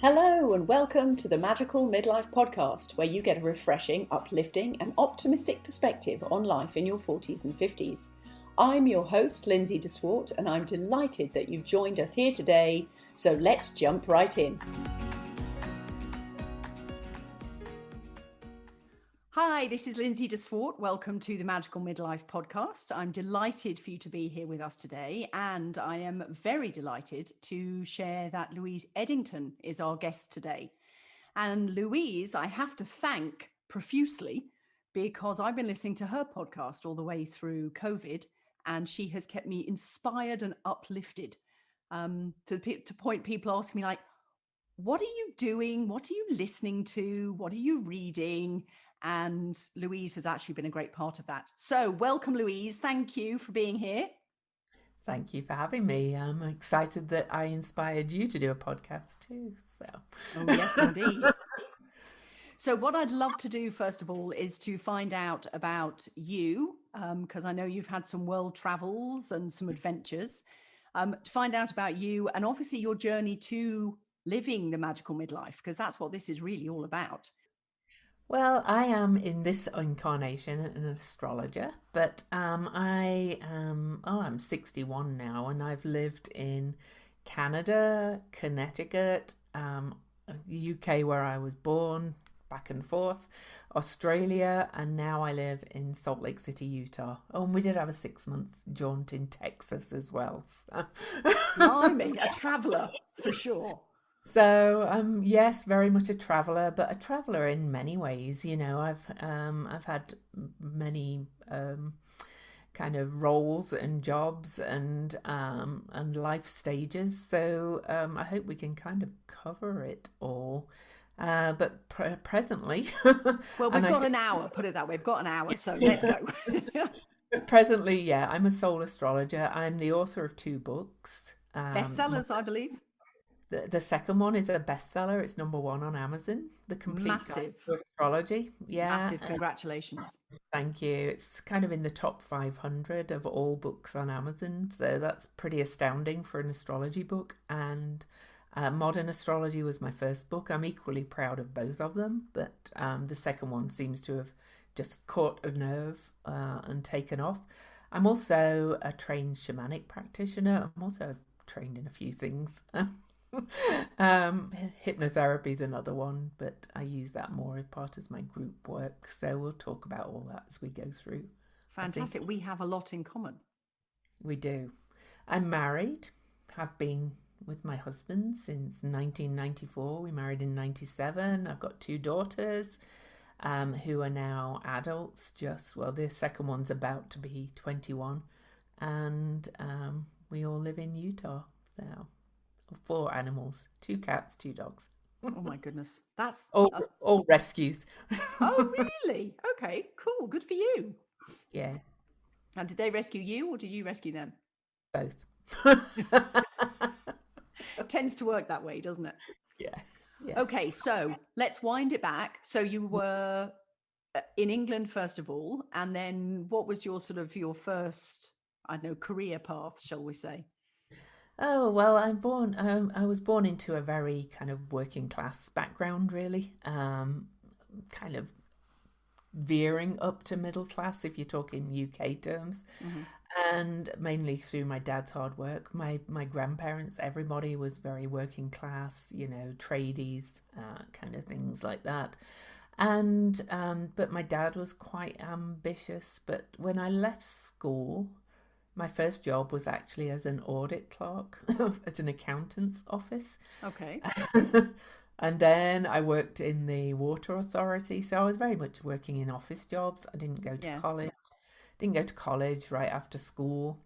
Hello and welcome to the Magical Midlife podcast, where you get a refreshing, uplifting and optimistic perspective on life in your 40s and 50s. I'm your host, Lindsay DeSwart, and I'm delighted that you've joined us here today, so let's jump right in. Hi, this is Lindsay DeSwart. Welcome to the Magical Midlife podcast. I'm delighted for you to be here with us today, and I am very delighted to share that Louise Eddington is our guest today. And Louise, I have to thank profusely because I've been listening to her podcast all the way through COVID, and she has kept me inspired and uplifted to the point people ask me, like, what are you doing? What are you listening to? What are you reading? And Louise has actually been a great part of that. So welcome, Louise. Thank you for being here. Thank you for having me. I'm excited that I inspired you to do a podcast too. Oh, yes, indeed. So what I'd love to do, first of all, is to find out about you, because I know you've had some world travels and some adventures, to find out about you and obviously your journey to living the magical midlife, because that's what this is really all about. Well, I am in this incarnation an astrologer, but I'm 61 now, and I've lived in Canada, Connecticut, UK where I was born, back and forth, Australia, and now I live in Salt Lake City, Utah. Oh, and we did have a 6-month jaunt in Texas as well. Blimey, a traveller for sure. So, yes, very much a traveler, but a traveler in many ways. You know, I've had many kind of roles and jobs and life stages. So, I hope we can kind of cover it all. But presently, Well, we've got an hour. Put it that way. We've got an hour, so let's go. Presently, yeah, I'm a soul astrologer. I'm the author of 2 books. Bestsellers, I believe. The second one is a bestseller. It's #1 on Amazon. The Complete Guide Massive. to Astrology. Yeah, Massive. Congratulations. thank you. It's kind of in the top 500 of all books on Amazon. So that's pretty astounding for an astrology book. And Modern Astrology was my first book. I'm equally proud of both of them, but the second one seems to have just caught a nerve and taken off. I'm also a trained shamanic practitioner. I'm also trained in a few things. Hypnotherapy is another one, but I use that more as part of my group work. So we'll talk about all that as we go through. Fantastic. We have a lot in common. We do. I'm married, have been with my husband since 1994. We married in 97. I've got 2 daughters who are now adults. The second one's about to be 21. And we all live in Utah. So 4 animals, 2 cats, 2 dogs. Oh my goodness. That's all rescues. Oh, really? Okay, cool. Good for you. Yeah. And did they rescue you or did you rescue them? Both. It tends to work that way, doesn't it? Yeah. Okay, so let's wind it back. So you were in England first of all, and then what was your your first, I don't know, career path, shall we say? Oh, well, I was born into a very kind of working class background, really. Kind of veering up to middle class, if you're talking UK terms. Mm-hmm. And mainly through my dad's hard work. My grandparents, everybody was very working class, you know, tradies, kind of things like that. And but my dad was quite ambitious. But when I left school, my first job was actually as an audit clerk at an accountant's office. Okay. And then I worked in the water authority. So I was very much working in office jobs. I didn't go to college. Didn't go to college right after school.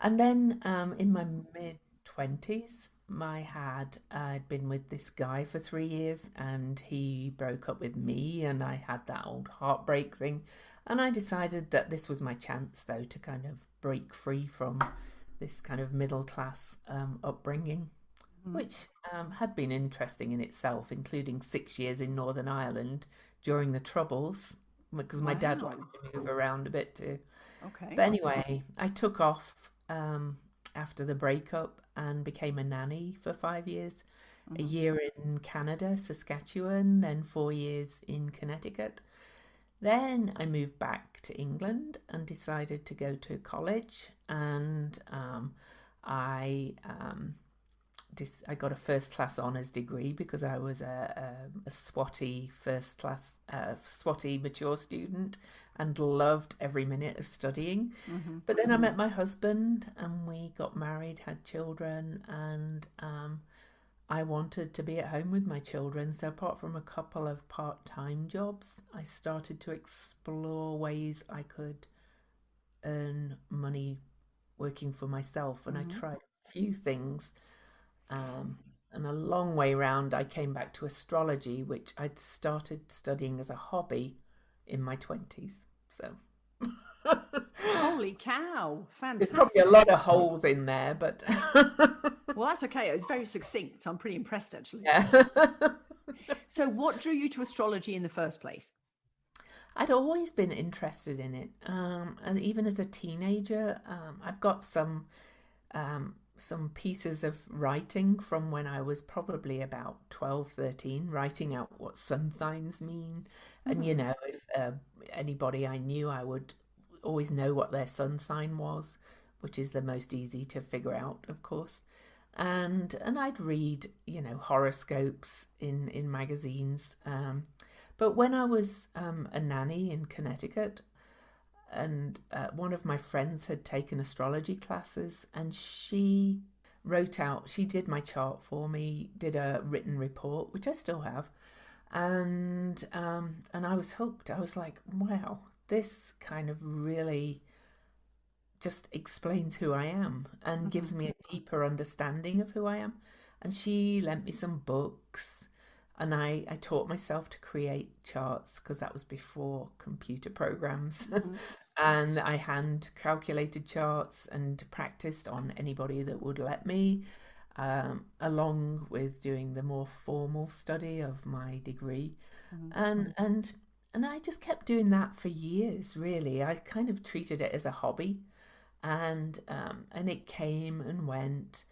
And then in my mid-20s, I'd been with this guy for 3 years, and he broke up with me, and I had that old heartbreak thing. And I decided that this was my chance, though, to kind of break free from this kind of middle class upbringing, which had been interesting in itself, including 6 years in Northern Ireland during the Troubles, because my dad liked to move around a bit too. Okay. But anyway, I took off after the breakup and became a nanny for 5 years a Hmm. year in Canada, Saskatchewan, then 4 years in Connecticut. Then I moved back to England and decided to go to college, and I I got a first class honours degree because I was a SWATy first class SWATy mature student and loved every minute of studying. Hmm. But then I met my husband and we got married, had children, and I wanted to be at home with my children. So apart from a couple of part-time jobs, I started to explore ways I could earn money working for myself, and I Hmm. tried a few things. Um, and a long way round, I came back to astrology, which I'd started studying as a hobby in my 20s. So Holy cow! there's probably a lot Fantastic. of holes in there, but Well, that's okay. It was very succinct. I'm pretty impressed, actually. yeah. So, what drew you to astrology in the first place? I'd always been interested in it. And even as a teenager, I've got some pieces of writing from when I was probably about 12, 13, writing out what sun signs mean. And, Hmm. if anybody I knew, I would always know what their sun sign was, which is the most easy to figure out, of course. And I'd read, horoscopes in magazines. But when I was a nanny in Connecticut, and one of my friends had taken astrology classes, and she did my chart for me, did a written report, which I still have, and I was hooked. I was like, wow, this kind of really just explains who I am and Hmm. gives me a deeper understanding of who I am. And she lent me some books, and I taught myself to create charts because that was before computer programs. Hmm. And I hand calculated charts and practiced on anybody that would let me, along with doing the more formal study of my degree. Hmm. And I just kept doing that for years, really. I kind of treated it as a hobby, and it came and went.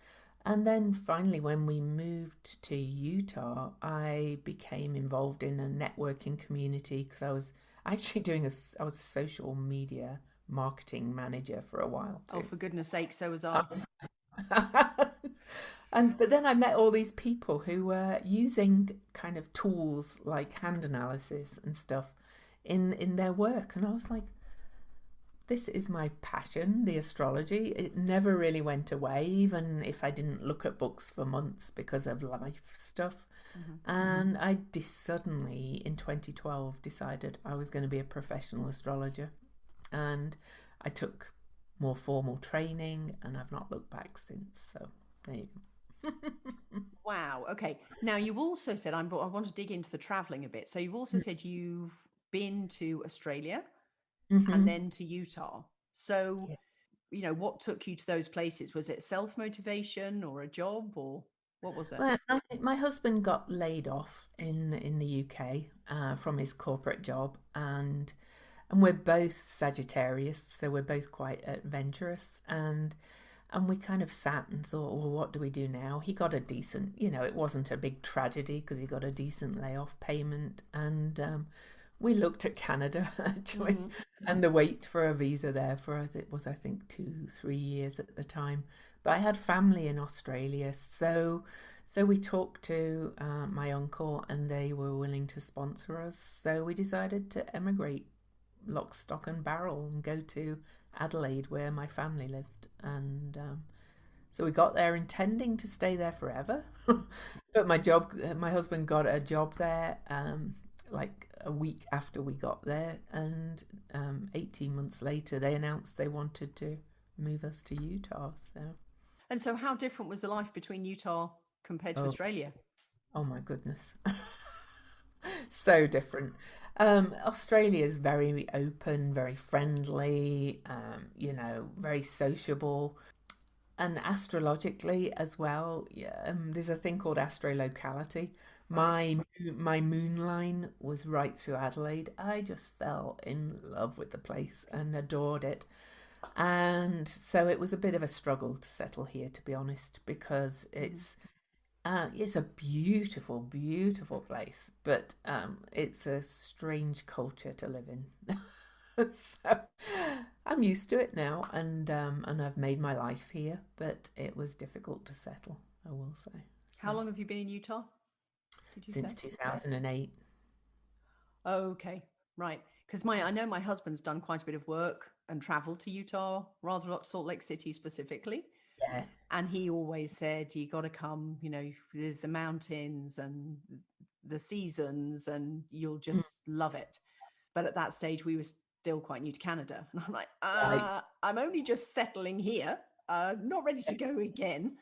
And then finally, when we moved to Utah, I became involved in a networking community because I was actually I was a social media marketing manager for a while Oh, too. for goodness sake, so was I. And but then I met all these people who were using kind of tools like hand analysis and stuff in their work, and I was like, this is my passion, the astrology. It never really went away, even if I didn't look at books for months because of life stuff. Hmm. And suddenly in 2012 decided I was going to be a professional astrologer. And I took more formal training, and I've not looked back since. So there you go. Wow. Okay. Now, you also said, I want to dig into the traveling a bit. So, you've also said you've been to Australia and Mm-hmm. then to Utah. So, what took you to those places? Was it self motivation or a job, or what was it? Well, my husband got laid off in the UK from his corporate job, and we're both Sagittarius, so we're both quite adventurous, and we kind of sat and thought, well, what do we do now? He got a decent, it wasn't a big tragedy because he got a decent layoff payment, and we looked at Canada actually, Hmm. and the wait for a visa there for it was I think 2, 3 years at the time. But I had family in Australia, so we talked to my uncle, and they were willing to sponsor us. So we decided to emigrate lock, stock, and barrel and go to Adelaide, where my family lived. And so we got there intending to stay there forever. But my husband got a job there like a week after we got there. And 18 months later, they announced they wanted to move us to Utah. So, And so, how different was the life between Utah compared to oh, Australia? oh my goodness. So different. Australia is very open, very friendly, very sociable, and astrologically as well. Yeah, there's a thing called astrolocality. Right. My moon line was right through Adelaide. I just fell in love with the place and adored it. And so it was a bit of a struggle to settle here, to be honest, because Hmm. It's a beautiful, beautiful place, but it's a strange culture to live in. So I'm used to it now, and I've made my life here, but it was difficult to settle, I will say. So How long have you been in Utah, did you since say? 2008. Okay, right. Because I know my husband's done quite a bit of work and traveled to Utah, rather a lot, Salt Lake City specifically. Yeah. And he always said, you got to come, there's the mountains and the seasons, and you'll Mm, just love it. But at that stage, we were still quite new to Canada. And I'm like, right. I'm only just settling here, not ready to go again.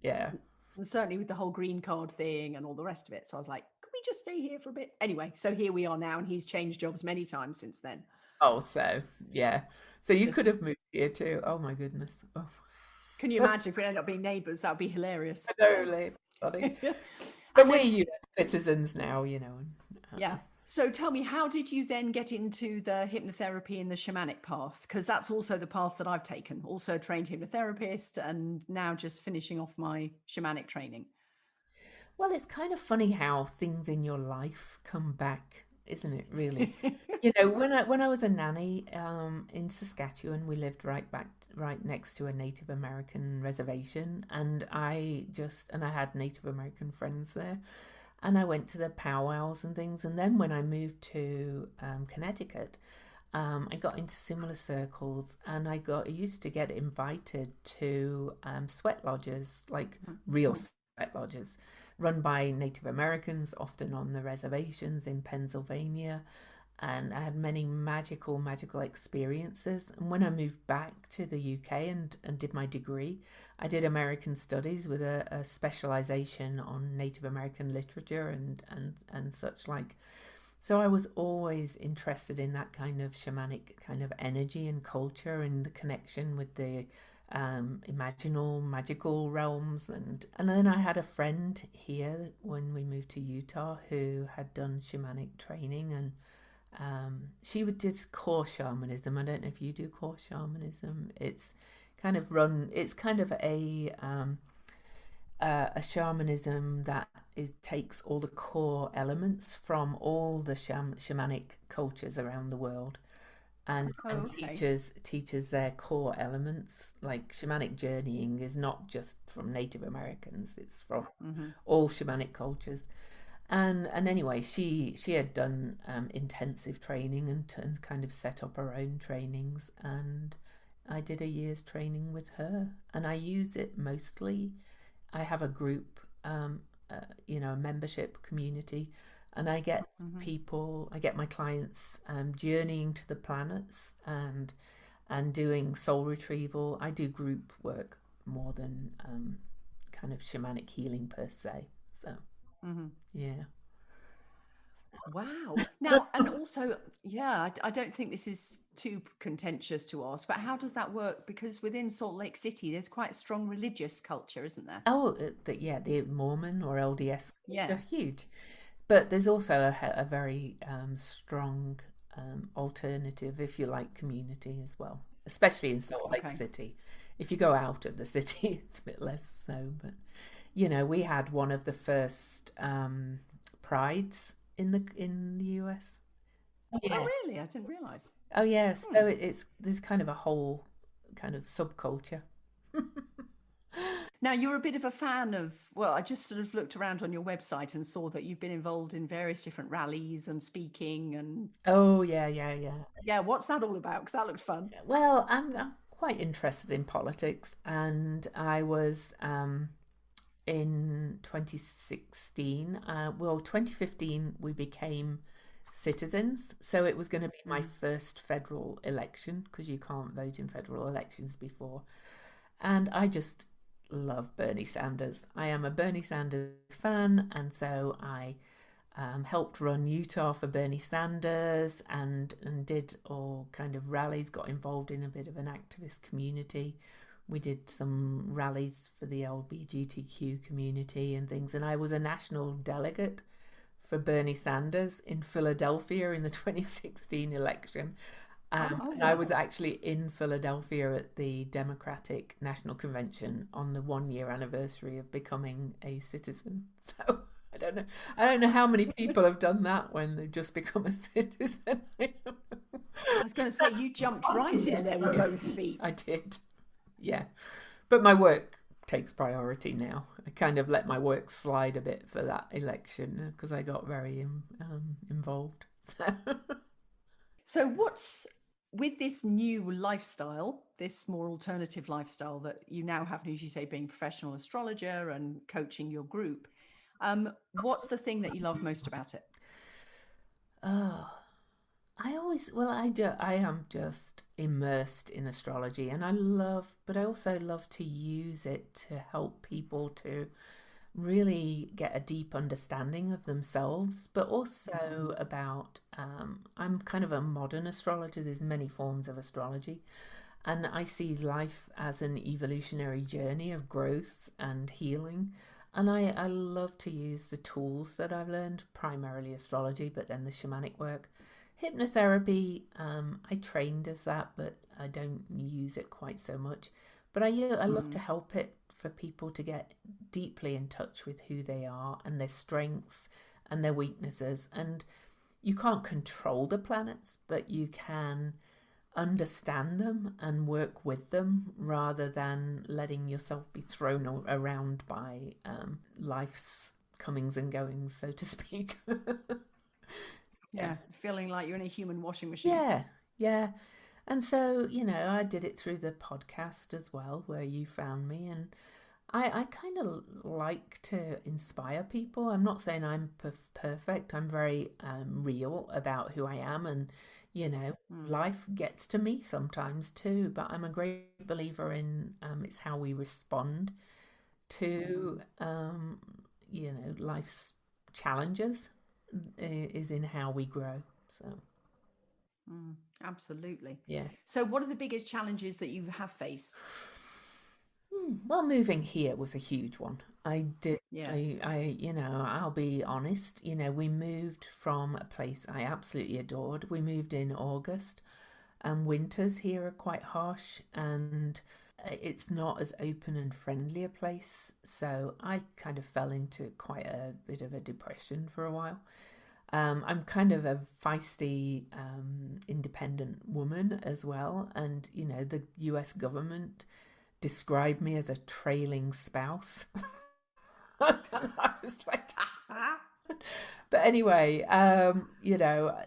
Yeah. And certainly with the whole green card thing and all the rest of it. So I was like, could we just stay here for a bit? Anyway, so here we are now, and he's changed jobs many times since then. Oh, so yeah. So you could Because have moved here too. Oh my goodness. Oh, can you imagine if we end up being neighbours? That would be hilarious. I know, Liv. Funny. But And we're then, US citizens now, you know. yeah. So tell me, how did you then get into the hypnotherapy and the shamanic path? Because that's also the path that I've taken. Also a trained hypnotherapist, and now just finishing off my shamanic training. Well, it's kind of funny how things in your life come back, isn't it, really? You know, when I was a nanny in Saskatchewan, we lived right next to a Native American reservation, and I had Native American friends there, and I went to the powwows and things. And then when I moved to Connecticut, I got into similar circles, and I used to get invited to sweat lodges, like real sweat lodges, run by Native Americans, often on the reservations in Pennsylvania. And I had many magical experiences. And when I moved back to the UK and did my degree, I did American Studies with a specialization on Native American literature and such like. So I was always interested in that kind of shamanic kind of energy and culture and the connection with the imaginal, magical realms. And then I had a friend here when we moved to Utah who had done shamanic training, and she would just core shamanism. I don't know if you do core shamanism. It's kind of a shamanism that takes all the core elements from all the shamanic cultures around the world, Oh, and okay. teaches their core elements. Like shamanic journeying is not just from Native Americans; it's from Hmm. all shamanic cultures. And anyway, she had done intensive training and kind of set up her own trainings, and I did a year's training with her, and I use it mostly. I have a group, a membership community, and Hmm. I get my clients journeying to the planets and doing soul retrieval. I do group work more than kind of shamanic healing per se. So Hmm. yeah. Wow. Now, and also, yeah, I don't think this is too contentious to ask, but how does that work? Because within Salt Lake City, there's quite a strong religious culture, isn't there? Oh, the Mormon or LDS Yeah. culture, huge. But there's also a very strong alternative, if you like, community as well, especially in Salt Lake Okay. City. If you go out of the city, it's a bit less so. But we had one of the first prides in the US. Oh, Yeah. really? I didn't realize. Oh, yes. Hmm. So it's there's kind of a whole kind of subculture. Now, you're a bit of a fan of, well, I just sort of looked around on your website and saw that you've been involved in various different rallies and speaking. And Oh, yeah, yeah, yeah. yeah, what's that all about? Because that looked fun. Well, I'm quite interested in politics, and I was in 2016. 2015 we became citizens, so it was going to be my Mm. first federal election because you can't vote in federal elections before. And I just love Bernie Sanders. I am a Bernie Sanders fan, and so I helped run Utah for Bernie Sanders and did all kind of rallies, got involved in a bit of an activist community. We did some rallies for the LGBTQ community and things, and I was a national delegate for Bernie Sanders in Philadelphia in the 2016 election. Oh, And I was wow. actually in Philadelphia at the Democratic National Convention on the 1 year anniversary of becoming a citizen. So I don't know how many people have done that when they've just become a citizen. I was going to say, you jumped right in there with both I feet. did, yeah. But my work takes priority now. I kind of let my work slide a bit for that election because I got very involved. So. So, what's with this new lifestyle, this more alternative lifestyle that you now have, as you say, being a professional astrologer and coaching your group? What's the thing that you love most about it? Oh, I am just immersed in astrology and but I also love to use it to help people to really get a deep understanding of themselves, but also about, I'm kind of a modern astrologer. There's many forms of astrology. And I see life as an evolutionary journey of growth and healing. And I love to use the tools that I've learned, primarily astrology, but then the shamanic work. Hypnotherapy, I trained as that, but I don't use it quite so much. But I love to Mm, help it for people to get deeply in touch with who they are and their strengths and their weaknesses. And you can't control the planets, but you can understand them and work with them rather than letting yourself be thrown around by life's comings and goings, so to speak. Yeah. yeah, feeling like you're in a human washing machine. Yeah, yeah. And so, I did it through the podcast as well, where you found me. And I kind of like to inspire people. I'm not saying I'm perfect. I'm very real about who I am. And, Mm, life gets to me sometimes too. But I'm a great believer in it's how we respond to, mm, life's challenges is in how we grow. So, mm, absolutely. yeah. So, what are the biggest challenges that you have faced? Well, moving here was a huge one. I did. Yeah. I'll be honest. We moved from a place I absolutely adored. We moved in August, and winters here are quite harsh, and it's not as open and friendly a place. So I kind of fell into quite a bit of a depression for a while. I'm kind of a feisty, independent woman as well, and the U.S. government described me as a trailing spouse. I was like, but anyway,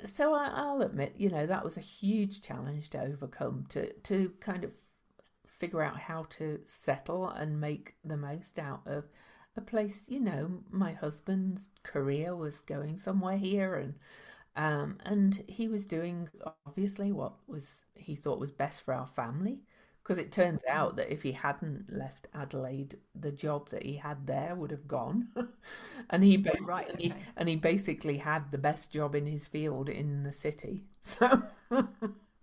so I'll admit, that was a huge challenge to overcome, to kind of figure out how to settle and make the most out of a place. My husband's career was going somewhere here, and he was doing obviously what was he thought was best for our family. Because it turns out that if he hadn't left Adelaide, the job that he had there would have gone, and Right. Okay. he basically had the best job in his field in the city. So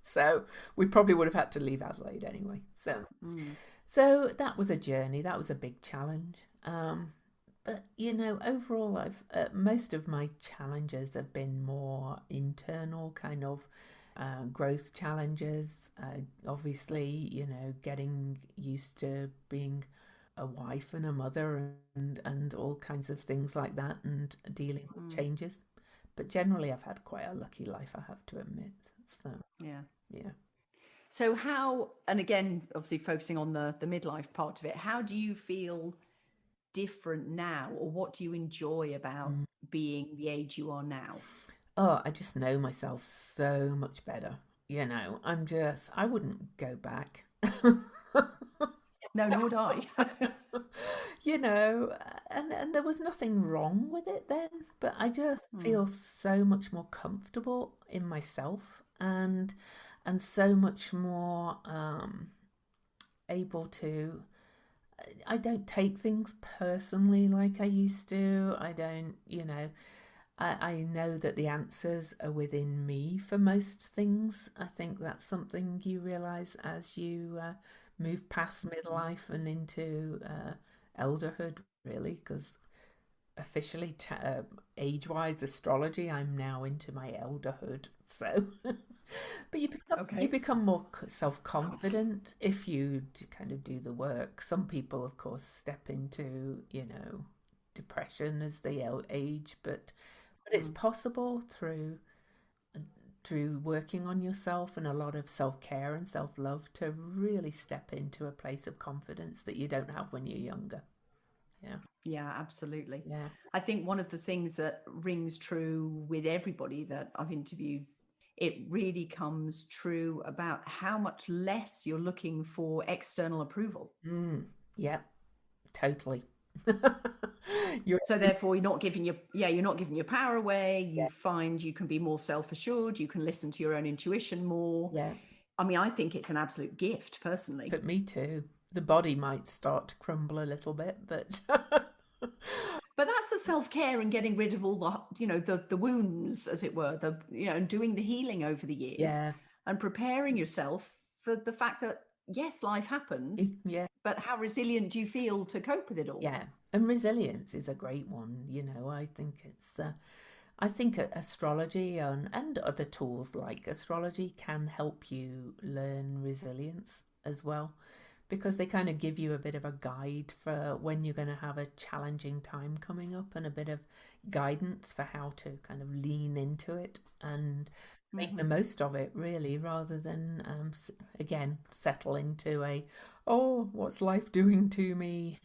so we probably would have had to leave Adelaide anyway. Mm, So that was a journey. That was a big challenge. But overall, I've most of my challenges have been more internal, kind of growth challenges. Obviously, getting used to being a wife and a mother and all kinds of things like that, and dealing with mm, changes. But generally, I've had quite a lucky life, I have to admit. So yeah. yeah. So how, and again, obviously focusing on the midlife part of it, how do you feel different now, or what do you enjoy about Mm. being the age you are now? Oh, I just know myself so much better. I wouldn't go back. No, nor would I. you know, and there was nothing wrong with it then, but I just Mm, feel so much more comfortable in myself, and so much more able to. I don't take things personally like I used to. I don't, I know that the answers are within me for most things. I think that's something you realize as you move past midlife and into elderhood, really, because officially age-wise astrology. I'm now into my elderhood, so. But you become more self-confident if you kind of do the work. Some people, of course, step into, depression as they age, but it's possible through working on yourself and a lot of self-care and self-love to really step into a place of confidence that you don't have when you're younger. Yeah, absolutely. Yeah. I think one of the things that rings true with everybody that I've interviewed, it really comes true about how much less you're looking for external approval. Yeah, totally. So therefore you're not giving your power away. You find you can be more self-assured, you can listen to your own intuition more. Yeah. I mean, I think it's an absolute gift, personally. But me too. The body might start to crumble a little bit, but but that's the self-care and getting rid of all the wounds, as it were, and doing the healing over the years, and preparing yourself for the fact that yes, life happens, but how resilient do you feel to cope with it all? Yeah, and resilience is a great one. I think astrology and other tools like astrology can help you learn resilience as well, because they kind of give you a bit of a guide for when you're going to have a challenging time coming up, and a bit of guidance for how to kind of lean into it and make the most of it, really, rather than, again, settle into what's life doing to me?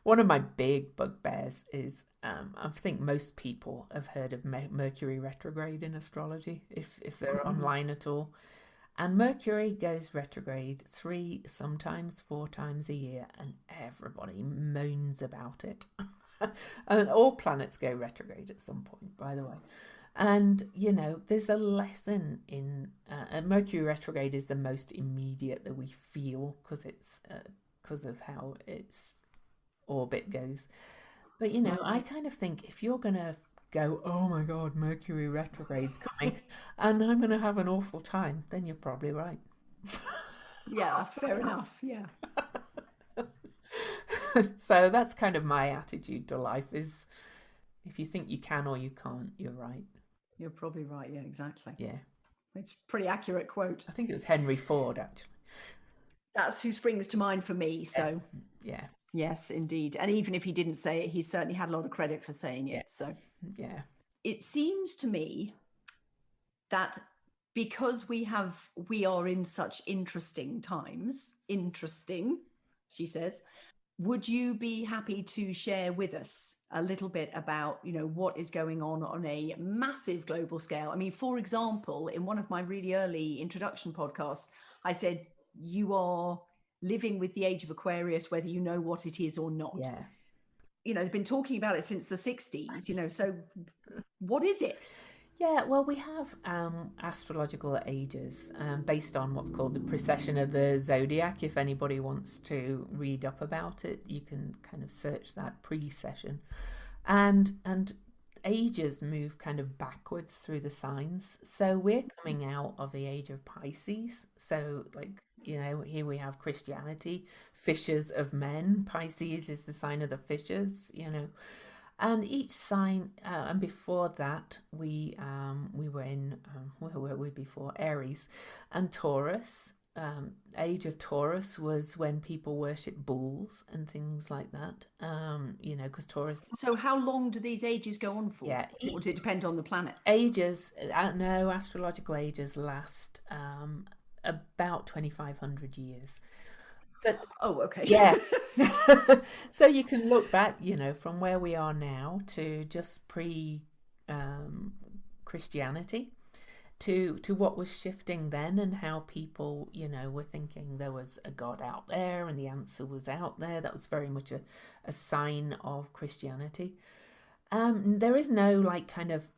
One of my big bugbears is, I think most people have heard of Mercury retrograde in astrology, if they're online at all. And Mercury goes retrograde 3, sometimes 4 times a year, and everybody moans about it. And all planets go retrograde at some point, by the way. And, there's a lesson in Mercury retrograde is the most immediate that we feel, because of how its orbit goes. But, I kind of think if you're going to go, oh my God, Mercury retrograde's coming and I'm going to have an awful time, then you're probably right. Yeah, fair enough. Yeah. So that's kind of my attitude to life, is if you think you can or you can't, you're right. You're probably right. Yeah, exactly. Yeah. It's a pretty accurate quote. I think it was Henry Ford, actually. That's who springs to mind for me. So yeah. Yes, indeed. And even if he didn't say it, he certainly had a lot of credit for saying it. So it seems to me that because we are in such interesting times, she says, would you be happy to share with us a little bit about, what is going on a massive global scale? I mean, for example, in one of my really early introduction podcasts, I said, you are living with the age of Aquarius, whether you know what it is or not. Yeah. They've been talking about it since the 60s, so what is it? Yeah, well, we have astrological ages based on what's called the precession of the zodiac. If anybody wants to read up about it, you can kind of search that precession. And ages move kind of backwards through the signs. So we're coming out of the age of Pisces. So here we have Christianity, fishers of men. Pisces is the sign of the fishers, And each sign, and before that, we were in, where were we before? Aries and Taurus. Age of Taurus was when people worship bulls and things like that, because Taurus. So how long do these ages go on for? Yeah. Or does it depend on the planet? Ages, no, astrological ages last about 2,500 years. But, okay. Yeah. So you can look back, from where we are now to just Christianity to what was shifting then, and how people, were thinking there was a God out there and the answer was out there. That was very much a sign of Christianity. There is no kind of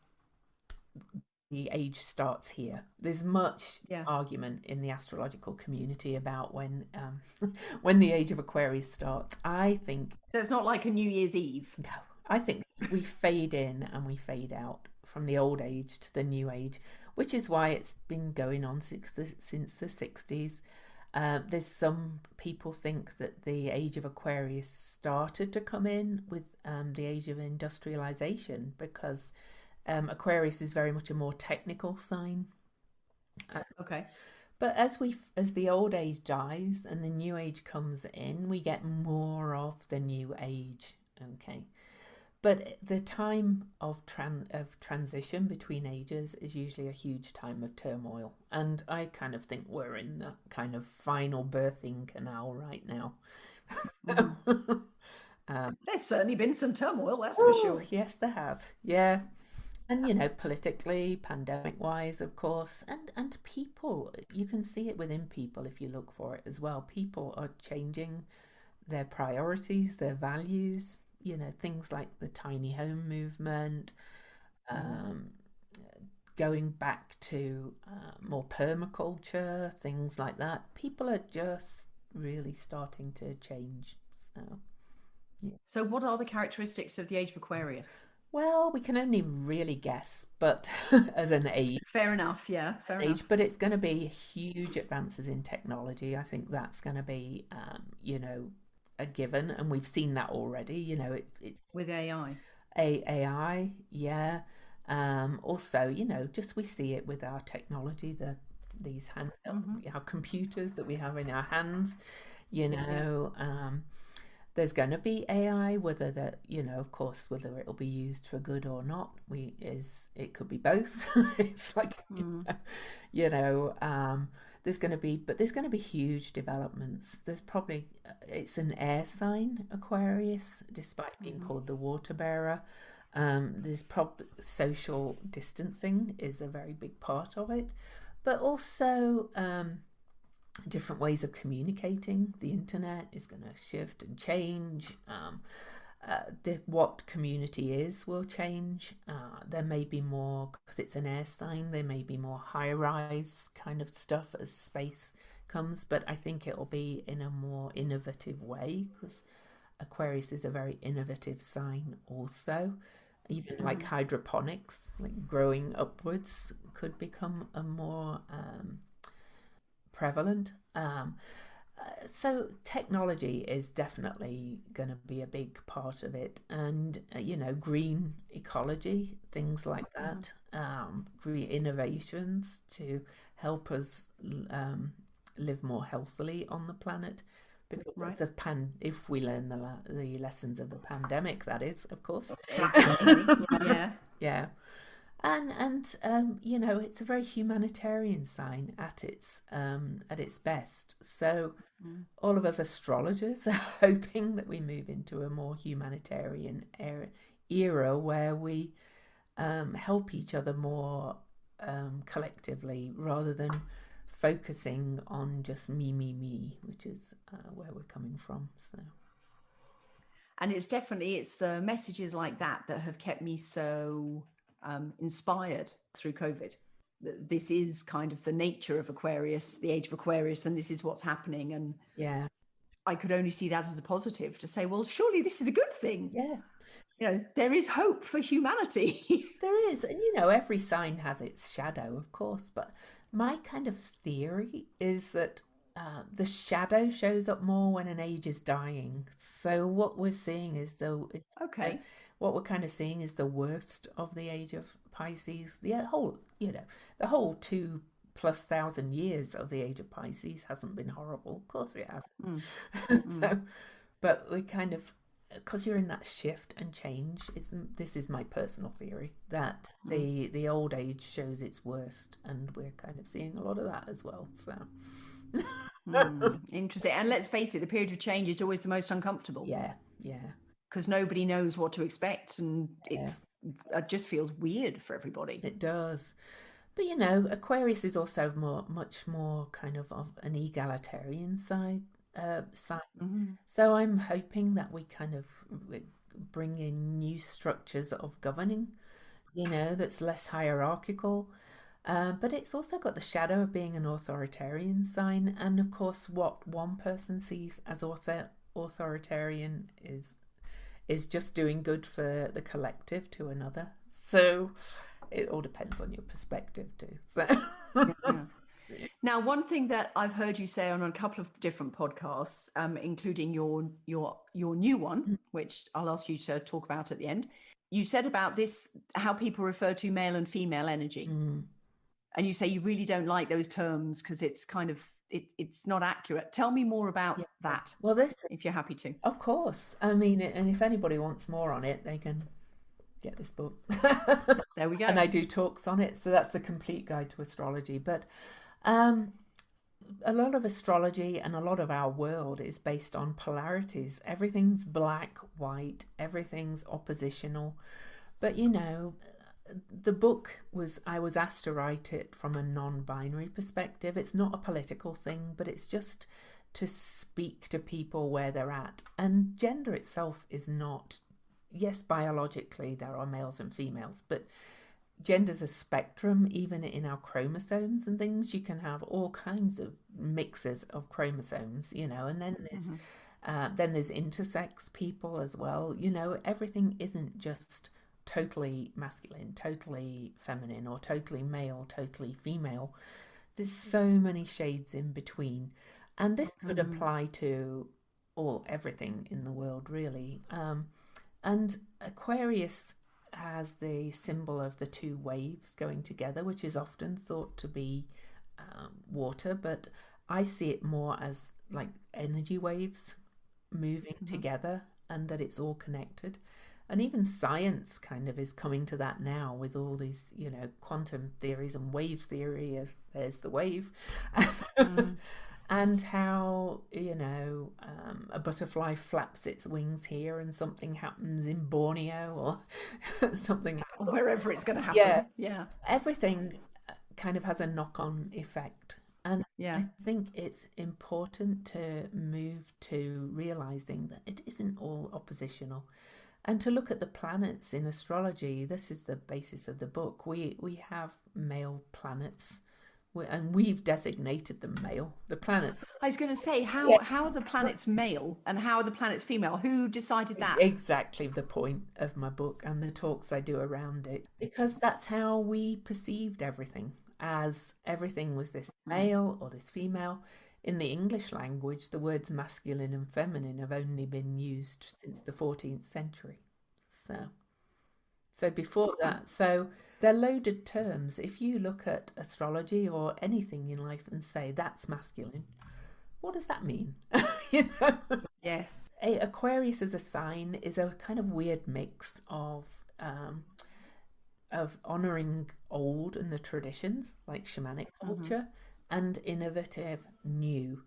the age starts here. There's much argument in the astrological community about when the age of Aquarius starts. I think so. It's not like a New Year's Eve. No, I think we fade in and we fade out from the old age to the new age, which is why it's been going on since the 60s. There's some people think that the age of Aquarius started to come in with the age of industrialization, because Aquarius is very much a more technical sign. Okay. But as the old age dies and the new age comes in, we get more of the new age. Okay. But the time of transition between ages is usually a huge time of turmoil, and I kind of think we're in that kind of final birthing canal right now. Mm-hmm. There's certainly been some turmoil, that's for Oh, sure. yes, there has. Yeah. And politically, pandemic wise, of course, and people, you can see it within people if you look for it as well. People are changing their priorities, their values, things like the tiny home movement, Mm. um, going back to more permaculture, things like that. People are just really starting to change. So, yeah. So, what are the characteristics of the age of Aquarius? Well, we can only really guess, but as Fair enough. Yeah, fair enough. but it's going to be huge advances in technology. I think that's going to be, a given, and we've seen that already. With AI. AI, yeah. Also, just we see it with our technology, these Mm-hmm. our computers that we have in our hands. You Yeah. know, there's going to be AI, whether that, of course, whether it'll be used for good or not. It could be both. It's like, Mm. you know, um, there's going to be huge developments. There's probably, it's an air sign, Aquarius, despite being Mm-hmm. called the water bearer. There's probably social distancing is a very big part of it, but also different ways of communicating. The internet is going to shift and change. What community is will change. There may be more, because it's an air sign, there may be more high rise kind of stuff as space comes, but I think it'll be in a more innovative way, because Aquarius is a very innovative sign also. Even like Mm-hmm. hydroponics, like growing upwards, could become a more prevalent. So technology is definitely going to be a big part of it, and green ecology, things like Mm-hmm. that, green innovations to help us live more healthily on the planet. Because of Right. if we learn the lessons of the pandemic, that is, of course. Exactly. Yeah. Yeah, and it's a very humanitarian sign at its best. So Mm. all of us astrologers are hoping that we move into a more humanitarian era where we help each other more collectively, rather than focusing on just me, which is where we're coming from. So And it's the messages like that that have kept me so inspired through COVID. This is kind of the nature of Aquarius, the age of Aquarius, and this is what's happening. And yeah, I could only see that as a positive, to say, well, surely this is a good thing. yeah, There is hope for humanity. there is. And every sign has its shadow, of course, but my kind of theory is that the shadow shows up more when an age is dying. So what we're seeing is Okay. what we're kind of seeing is the worst of the age of Pisces. The whole 2,000+ years of the age of Pisces hasn't been horrible. Of course it Mm, hasn't. mm, So, but we kind of, because you're in that shift and change. This is my personal theory, that mm, the old age shows its worst, and we're kind of seeing a lot of that as well. So mm. Interesting. And let's face it, the period of change is always the most uncomfortable, yeah, yeah, because nobody knows what to expect, and yeah, it just feels weird for everybody. it does. But Aquarius is also much more kind of an egalitarian side. Hmm. So I'm hoping that we kind of bring in new structures of governing, that's less hierarchical. But it's also got the shadow of being an authoritarian sign, and of course, what one person sees as authoritarian is just doing good for the collective to another. So it all depends on your perspective too. So Yeah. Now, one thing that I've heard you say on a couple of different podcasts, including your new one, which I'll ask you to talk about at the end, you said about this, how people refer to male and female energy. And you say you really don't like those terms because it's kind of, it's not accurate. Tell me more about that. Well, this, if you're happy to. Of course. I mean, and if anybody wants more on it, they can get this book. There we go. And I do talks on it. So that's the complete guide to astrology. But a lot of astrology and a lot of our world is based on polarities. Everything's black, white, everything's oppositional. But, you know, the book I was asked to write it from a non-binary perspective. It's not a political thing, but it's just to speak to people where they're at. And gender itself is not, yes, biologically there are males and females, but gender's a spectrum. Even in our chromosomes and things, you can have all kinds of mixes of chromosomes, you know, and then there's intersex people as well. You know, everything isn't just totally masculine, totally feminine, or totally male, totally female. There's so many shades in between, and this could apply to everything in the world, really. And Aquarius has the symbol of the two waves going together, which is often thought to be water, but I see it more as like energy waves moving together, and that it's all connected. And even science kind of is coming to that now with all these, you know, quantum theories and wave theory. There's the wave. And how, you know, a butterfly flaps its wings here and something happens in Borneo or something. Or wherever it's going to happen. Yeah. Everything kind of has a knock-on effect. And I think it's important to move to realizing that it isn't all oppositional. And to look at the planets in astrology, this is the basis of the book. We have male planets, and we've designated them male. The planets. I was going to say, how are the planets male and how are the planets female? Who decided that? Exactly the point of my book and the talks I do around it, because that's how we perceived everything, as everything was this male or this female. In the English language, the words masculine and feminine have only been used since the 14th century. So before that, so they're loaded terms. If you look at astrology or anything in life and say that's masculine, what does that mean? You know? Yes. Aquarius as a sign is a kind of weird mix of honouring old and the traditions, like shamanic culture, and innovative new.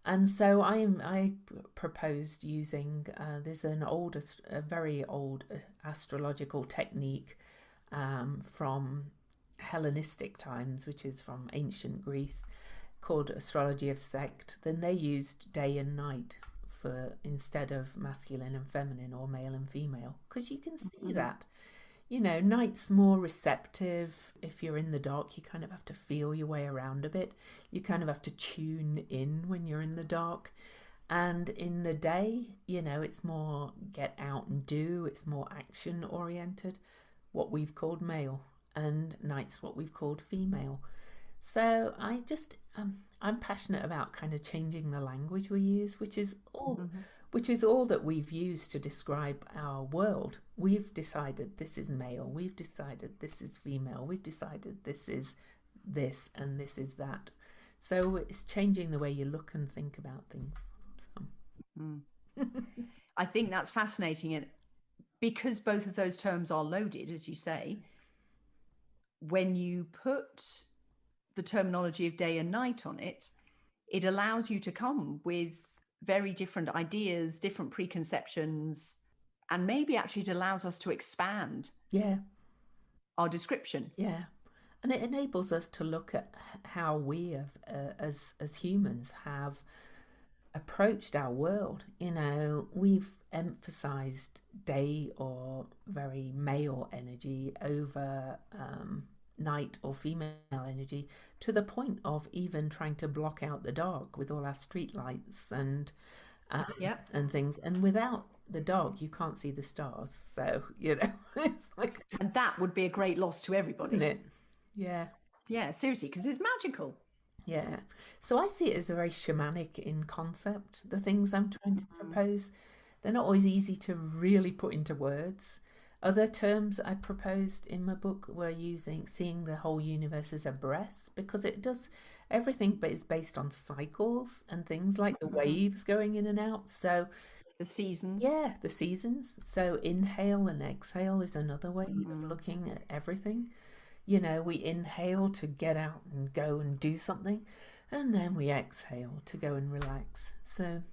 And so I proposed using there's a very old astrological technique from Hellenistic times, which is from ancient Greece, called astrology of sect. Then they used day and night instead of masculine and feminine or male and female, because you can see that. You know, night's more receptive. If you're in the dark, you kind of have to feel your way around a bit. You kind of have to tune in when you're in the dark. And in the day, you know, it's more get out and do. It's more action oriented, what we've called male. And night's what we've called female. So I'm passionate about kind of changing the language we use, which is all that we've used to describe our world. We've decided this is male, we've decided this is female, we've decided this is this and this is that. So it's changing the way you look and think about things. I think that's fascinating. And because both of those terms are loaded, as you say, when you put the terminology of day and night on it, it allows you to come with very different ideas, different preconceptions, and maybe actually it allows us to expand our description. Yeah. And it enables us to look at how we have, as humans have approached our world. You know, we've emphasized day or very male energy over night or female energy, to the point of even trying to block out the dark with all our street lights and things. And without the dark, you can't see the stars. So, you know, it's like... And that would be a great loss to everybody. Isn't it? Yeah. Yeah, seriously, because it's magical. Yeah. So I see it as a very shamanic in concept. The things I'm trying to propose, they're not always easy to really put into words. Other terms I proposed in my book were seeing the whole universe as a breath, because it does everything, but is based on cycles and things like the waves going in and out. So The seasons. yeah, the seasons. So inhale and exhale is another way of looking at everything. You know, we inhale to get out and go and do something, and then we exhale to go and relax. So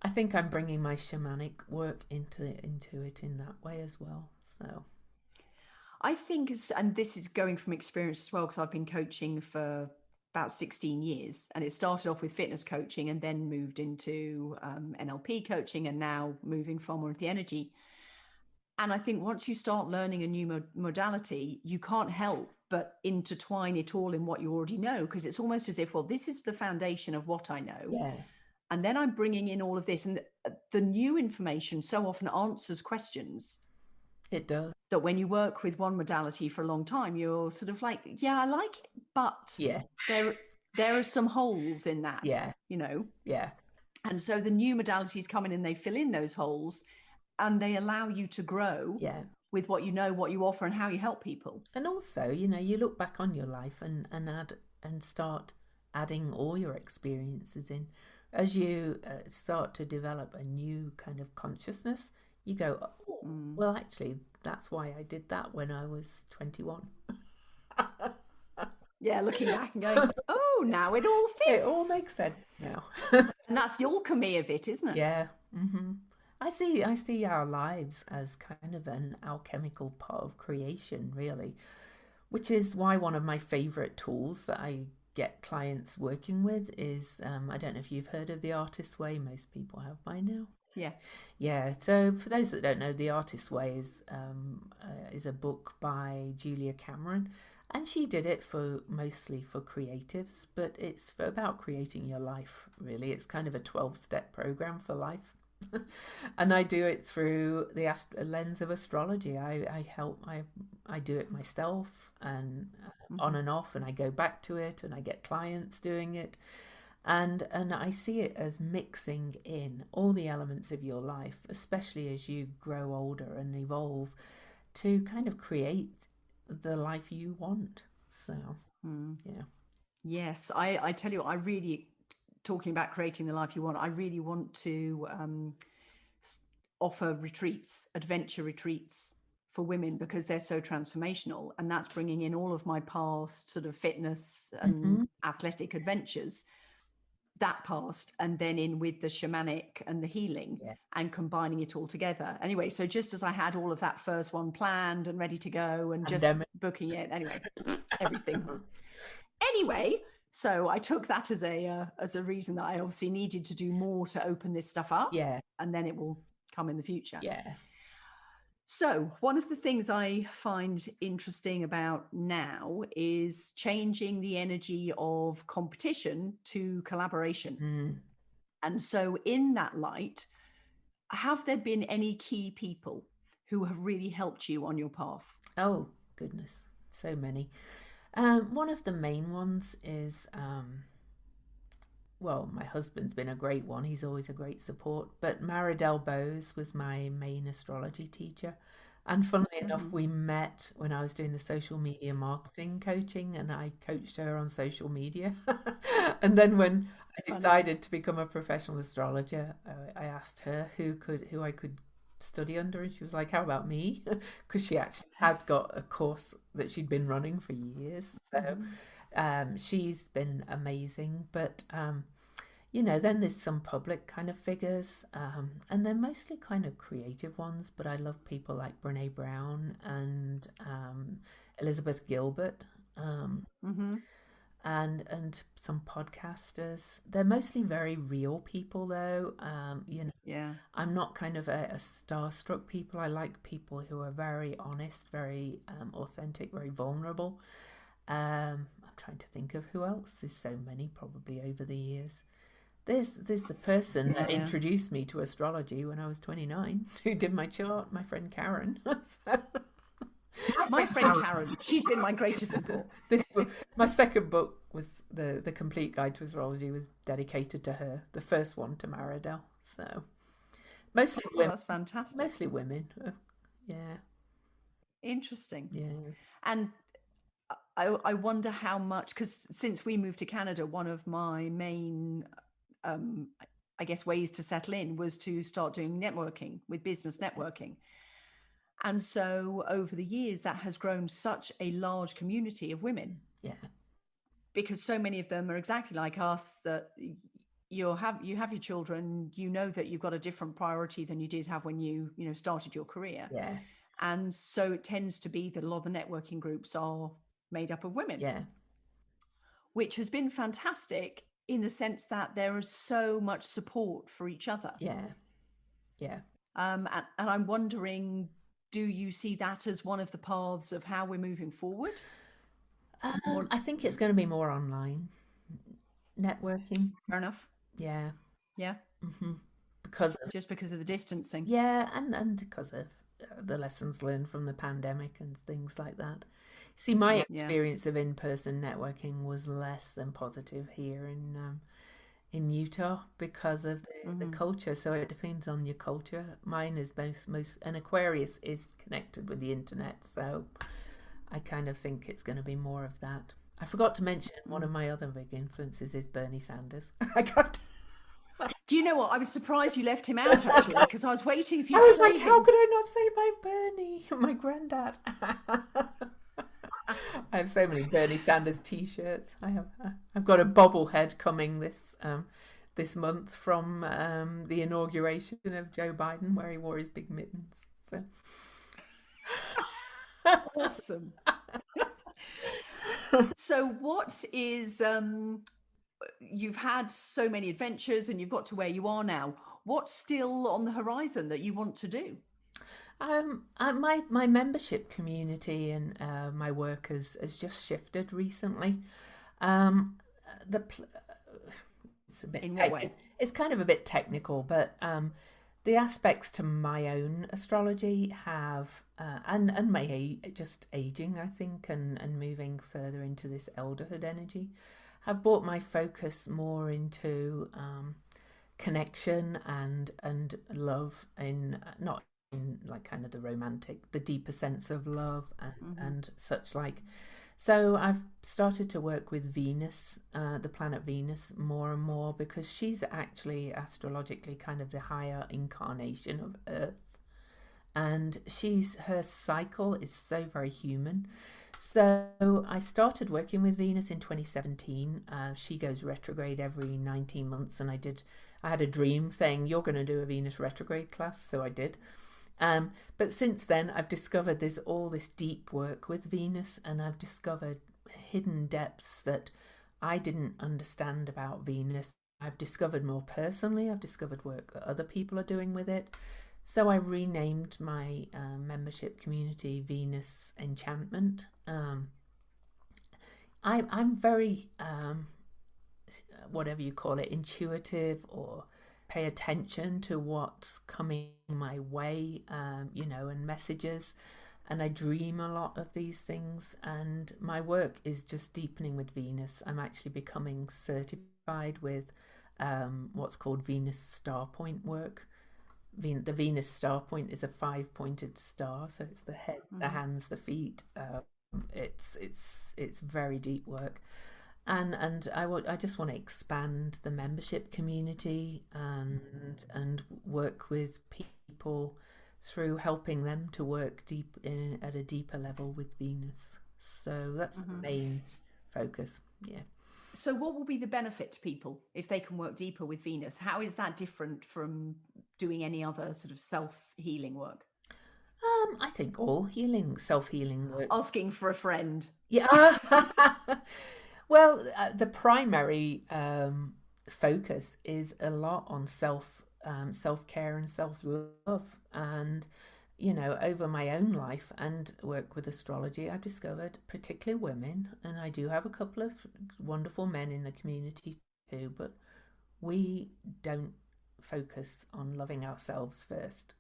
I think I'm bringing my shamanic work into it in that way as well. So I think, and this is going from experience as well, because I've been coaching for about 16 years, and it started off with fitness coaching and then moved into NLP coaching, and now moving far more into the energy. And I think once you start learning a new modality, you can't help but intertwine it all in what you already know, because it's almost as if, well, this is the foundation of what I know. yeah, And then I'm bringing in all of this, and the new information so often answers questions. it does. That when you work with one modality for a long time, you're sort of like, yeah, I like it, but Yeah, there are some holes in that, yeah, you know? yeah, And so the new modalities come in and they fill in those holes, and they allow you to grow yeah. with what you know, what you offer, and how you help people. And also, you know, you look back on your life and add and start adding all your experiences in. As you start to develop a new kind of consciousness, you go, oh, well, actually, that's why I did that when I was 21. Yeah, looking back and going, oh, now it all fits. It all makes sense now. And that's the alchemy of it, isn't it? Yeah. Mm-hmm. I see our lives as kind of an alchemical part of creation, really, which is why one of my favorite tools that I get clients working with is I don't know if you've heard of the Artist's Way. Most people have by now. Yeah. Yeah. So for those that don't know, the Artist's Way is a book by Julia Cameron, and she did it mostly for creatives, but it's about creating your life. Really, it's kind of a 12-step program for life. And I do it through the lens of astrology. I do it myself, and on and off, and I go back to it, and I get clients doing it, and I see it as mixing in all the elements of your life, especially as you grow older and evolve, to kind of create the life you want. So yeah. Yes, I tell you, I really, talking about creating the life you want, I really want to offer retreats, adventure retreats for women, because they're so transformational, and that's bringing in all of my past sort of fitness and athletic adventures, that past, and then in with the shamanic and the healing, and combining it all together. Anyway, so just as I had all of that first one planned and ready to go, and just booking it, anyway, everything. Anyway, so I took that as a reason that I obviously needed to do more to open this stuff up. Yeah. And then it will come in the future. Yeah. So one of the things I find interesting about now is changing the energy of competition to collaboration. And so in that light, have there been any key people who have really helped you on your path? Oh, goodness. So many. One of the main ones is, well, my husband's been a great one. He's always a great support. But Maridel Bowes was my main astrology teacher. And funnily enough, we met when I was doing the social media marketing coaching, and I coached her on social media. And then when I decided to become a professional astrologer, I asked her who I could study under, and she was like, how about me? Because she actually had got a course that she'd been running for years. So she's been amazing. But you know, then there's some public kind of figures, and they're mostly kind of creative ones, but I love people like Brene Brown and Elizabeth Gilbert, and some podcasters. They're mostly very real people, though. You know, I'm not kind of a starstruck people. I like people who are very honest, very authentic, very vulnerable. I'm trying to think of who else. There's so many probably over the years. There's the person that introduced me to astrology when I was 29, who did my chart, my friend Karen. My friend Karen, she's been my greatest support. This book, my second book was the Complete Guide to Astrology, was dedicated to her. The first one to Maridel. So mostly women. That's fantastic. Mostly women. Yeah. Interesting. Yeah. And I wonder how much, because since we moved to Canada, one of my main, I guess, ways to settle in was to start doing networking, with business networking. And so over the years, that has grown such a large community of women. Yeah. Because so many of them are exactly like us, that you have your children, you know that you've got a different priority than you did have when you started your career. Yeah. And so it tends to be that a lot of the networking groups are made up of women. Yeah. Which has been fantastic in the sense that there is so much support for each other. Yeah. Yeah. And I'm wondering, do you see that as one of the paths of how we're moving forward? I think it's going to be more online networking. Fair enough. Yeah. Yeah. Mm-hmm. Because of the distancing. Yeah, and because of the lessons learned from the pandemic and things like that. See, my experience of in-person networking was less than positive here in Utah because of the culture. So it depends on your culture. Mine is most and Aquarius is connected with the internet, so I kind of think it's going to be more of that. I forgot to mention one of my other big influences is Bernie Sanders. Do you know what? I was surprised you left him out, actually, because I was waiting for you I to was say like, him. how could I not say my Bernie, my granddad? I have so many Bernie Sanders T-shirts. I've got a bobblehead coming this month from the inauguration of Joe Biden, where he wore his big mittens. So awesome. So what is you've had so many adventures and you've got to where you are now. What's still on the horizon that you want to do? My membership community and my work has just shifted recently. It's a bit in what way? It's kind of a bit technical, but the aspects to my own astrology have and my just aging, I think, and moving further into this elderhood energy, have brought my focus more into connection and love, in not in like kind of the romantic, the deeper sense of love and such like. So I've started to work with Venus, the planet Venus, more and more, because she's actually astrologically kind of the higher incarnation of Earth, and her cycle is so very human. So I started working with Venus in 2017. She goes retrograde every 19 months, and I had a dream saying, you're going to do a Venus retrograde class, so I did. But since then, I've discovered there's all this deep work with Venus, and I've discovered hidden depths that I didn't understand about Venus. I've discovered more personally. I've discovered work that other people are doing with it. So I renamed my membership community Venus Enchantment. I'm very, whatever you call it, intuitive, or pay attention to what's coming my way, and messages. And I dream a lot of these things. And my work is just deepening with Venus. I'm actually becoming certified with what's called Venus Star Point work. The Venus Star Point is a 5-pointed star, so it's the head, the hands, the feet. It's very deep work, and I just want to expand the membership community and work with people through helping them to work at a deeper level with Venus. So that's the main focus. Yeah. So what will be the benefit to people if they can work deeper with Venus? How is that different from doing any other sort of self-healing work? I think all self-healing work. Asking for a friend. Yeah. Well, the primary focus is a lot on self-care and self-love. And, over my own life and work with astrology, I've discovered, particularly women, and I do have a couple of wonderful men in the community too, but we don't focus on loving ourselves first.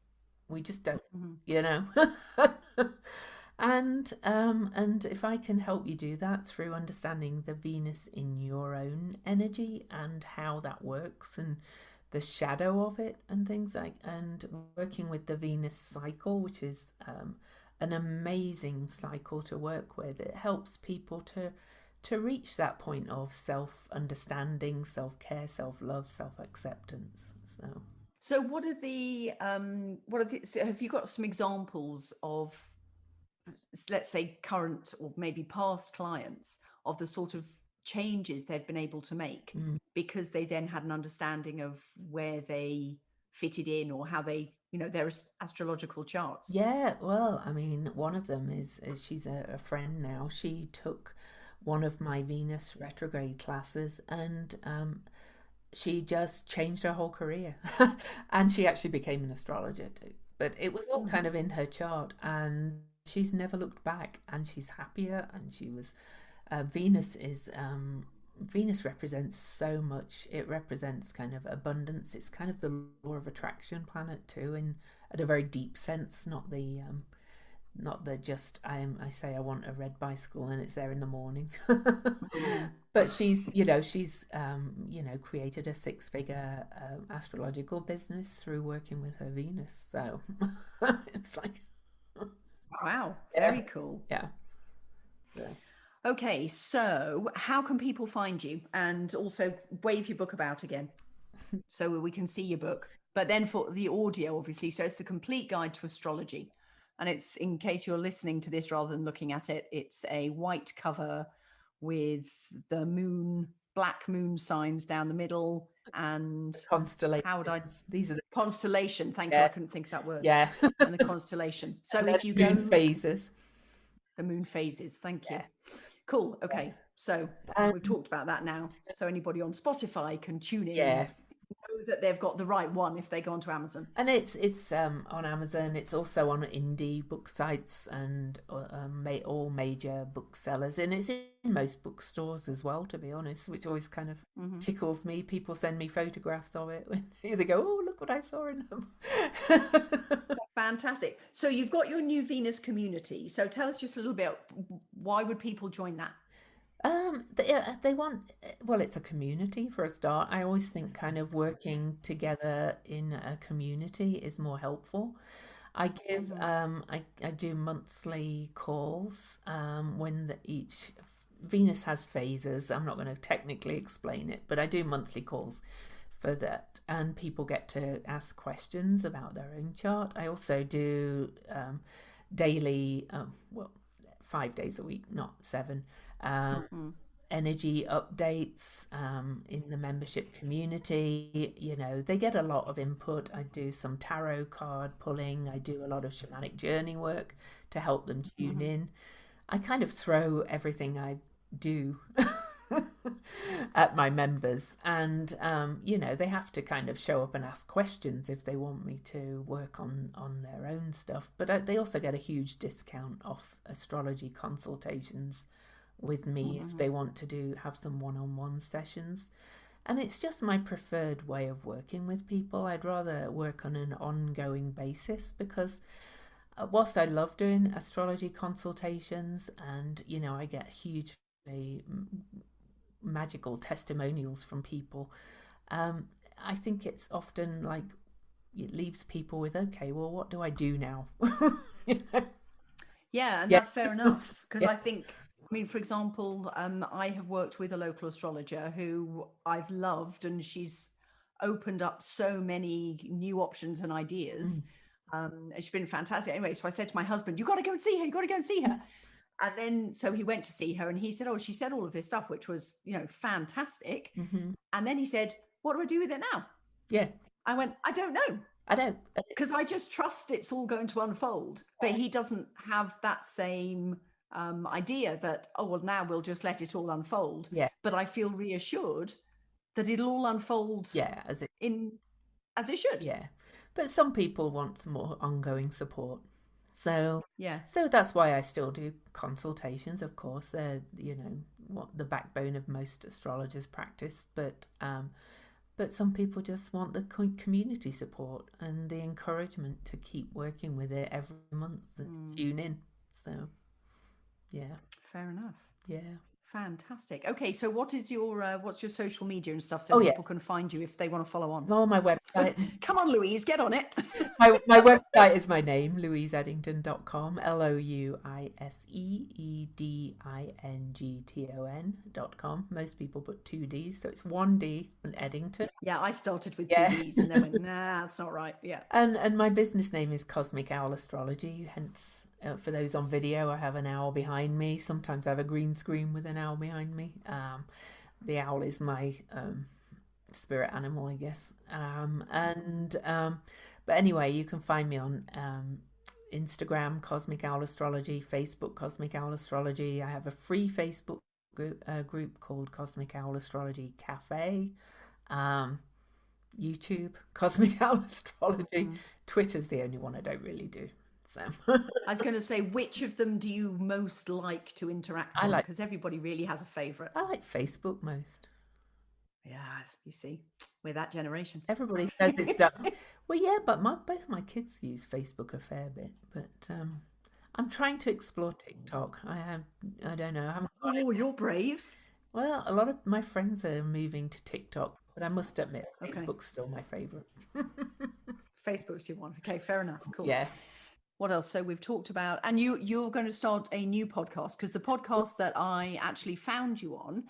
We just don't, And if I can help you do that through understanding the Venus in your own energy and how that works and the shadow of it and things like, and working with the Venus cycle, which is an amazing cycle to work with. It helps people to reach that point of self-understanding, self-care, self-love, self-acceptance. So so have you got some examples of, let's say, current or maybe past clients, of the sort of changes they've been able to make because they then had an understanding of where they fitted in, or how they, their astrological charts? Yeah, well, I mean, one of them is she's a friend now. She took one of my Venus retrograde classes, and she just changed her whole career. And she actually became an astrologer too. But it was all kind of in her chart, and she's never looked back, and she's happier. And she was Venus is Venus represents so much. It represents kind of abundance. It's kind of the law of attraction planet too, in at a very deep sense, not the just I say I want a red bicycle and it's there in the morning. But she's created a six-figure astrological business through working with her Venus. So it's like, Wow, yeah, very cool. yeah. Okay, so how can people find you, and also wave your book about again so we can see your book? But then for the audio, obviously, so it's the Complete Guide to Astrology. And it's, in case you're listening to this rather than looking at it, it's a white cover with the moon, black moon signs down the middle, and Constellations. These are the constellation. Thank you. I couldn't think of that word. Yeah. And the constellation. So and if you moon go phases. The moon phases. Thank you. Cool. Okay. So we've talked about that now. So anybody on Spotify can tune in. Yeah. Know that they've got the right one if they go onto Amazon. And it's on Amazon. It's also on indie book sites and all major booksellers, and it's in most bookstores as well, to be honest, which always kind of tickles me. People send me photographs of it when they go, "Oh, look what I saw in them." Fantastic. So you've got your new Venus community. So tell us just a little bit, why would people join that? They want, well, it's a community for a start. I always think kind of working together in a community is more helpful. I give I do monthly calls when each Venus has phases. I'm not going to technically explain it, but I do monthly calls for that, and people get to ask questions about their own chart. I also do daily, 5 days a week, not 7, energy updates in the membership community. They get a lot of input. I do some tarot card pulling. I do a lot of shamanic journey work to help them tune in. I kind of throw everything I do at my members, and they have to kind of show up and ask questions if they want me to work on their own stuff. But they also get a huge discount off astrology consultations with me if they want to have some one-on-one sessions. And it's just my preferred way of working with people. I'd rather work on an ongoing basis, because whilst I love doing astrology consultations, and I get hugely magical testimonials from people, I think it's often like it leaves people with, okay, well, what do I do now? Yeah, and that's fair enough, because I think, for example, I have worked with a local astrologer who I've loved, and she's opened up so many new options and ideas. And she's been fantastic. Anyway, so I said to my husband, "You got to go and see her. You got to go and see her." And then, so he went to see her, and he said, "Oh, she said all of this stuff, which was, fantastic." And then he said, "What do I do with it now?" Yeah. I went, "I don't know." I don't. Because I just trust it's all going to unfold. But he doesn't have that same idea that, oh, well, now we'll just let it all unfold. Yeah. But I feel reassured that it'll all unfold as it should. Yeah. But some people want some more ongoing support. So that's why I still do consultations. Of course, they're what the backbone of most astrologers' practice. But some people just want the community support and the encouragement to keep working with it every month and tune in. So, yeah. Fair enough. Yeah. Fantastic. Okay, so what's your social media and stuff so Oh, yeah. people can find you if they want to follow on? Oh, my website. Come on, Louise, get on it. My website is my name, louiseedington.com, louiseedington.com. Most people put 2 Ds, so it's 1D and Eddington. Yeah, I started with 2 Ds and then went, nah, that's not right. Yeah. And my business name is Cosmic Owl Astrology, hence for those on video, I have an owl behind me. Sometimes I have a green screen with an owl behind me. The owl is my spirit animal, I guess. But anyway, you can find me on Instagram, Cosmic Owl Astrology, Facebook, Cosmic Owl Astrology. I have a free Facebook group called Cosmic Owl Astrology Cafe. YouTube, Cosmic Owl Astrology. Twitter's the only one I don't really do. So I was going to say, which of them do you most like to interact on? Because everybody really has a favorite. I like Facebook most. Yeah, you see, we're that generation. Everybody says it's done. Well, yeah, but both my kids use Facebook a fair bit. But I'm trying to explore TikTok. I don't know. Oh, you're brave. Well, a lot of my friends are moving to TikTok, but I must admit, Facebook's still my favorite. Facebook's your one. Okay, fair enough. Cool. Yeah. What else? So we've talked about, and you're going to start a new podcast, because the podcast that I actually found you on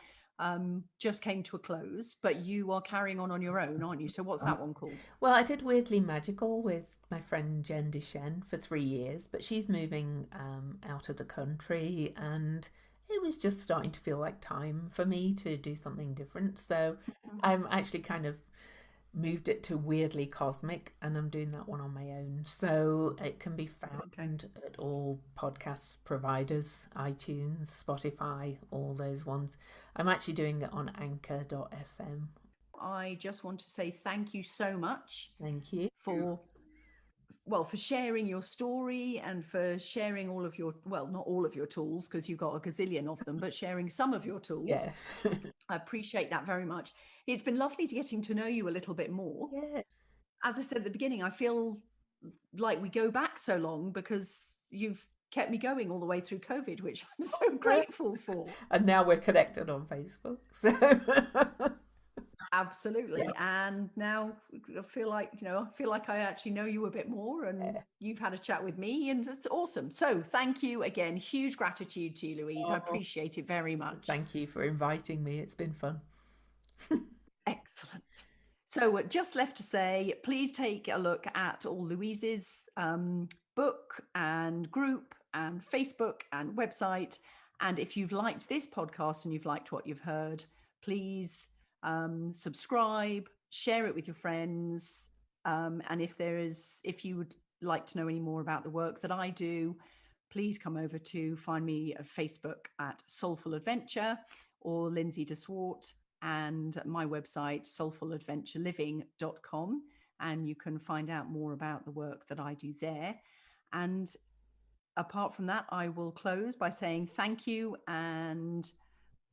just came to a close, but you are carrying on your own, aren't you? So what's that one called? Well, I did Weirdly Magical with my friend Jen Duchenne for 3 years, but she's moving out of the country, and it was just starting to feel like time for me to do something different. So I'm actually kind of moved it to Weirdly Cosmic, and I'm doing that one on my own. So it can be found at all podcast providers, iTunes, Spotify, all those ones. I'm actually doing it on anchor.fm. I just want to say thank you so much. Thank you. For sharing your story and for sharing all of your, well, not all of your tools, because you've got a gazillion of them, but sharing some of your tools. Yeah. I appreciate that very much. It's been lovely getting to know you a little bit more. Yeah. As I said at the beginning, I feel like we go back so long because you've kept me going all the way through COVID, which I'm so grateful for. And now we're connected on Facebook. So absolutely. Yeah. And now I feel like I actually know you a bit more, and you've had a chat with me, and it's awesome. So thank you again. Huge gratitude to you, Louise. I appreciate it very much. Thank you for inviting me. It's been fun. Excellent. So just left to say, please take a look at all Louise's book and group and Facebook and website. And if you've liked this podcast and you've liked what you've heard, please subscribe, share it with your friends. And if you would like to know any more about the work that I do, please come over to find me at Facebook at Soulful Adventure or Lindsay DeSwart, and my website, soulfuladventureliving.com. And you can find out more about the work that I do there. And apart from that, I will close by saying thank you and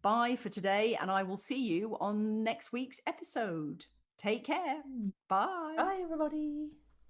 bye for today. And I will see you on next week's episode. Take care. Bye. Bye, everybody.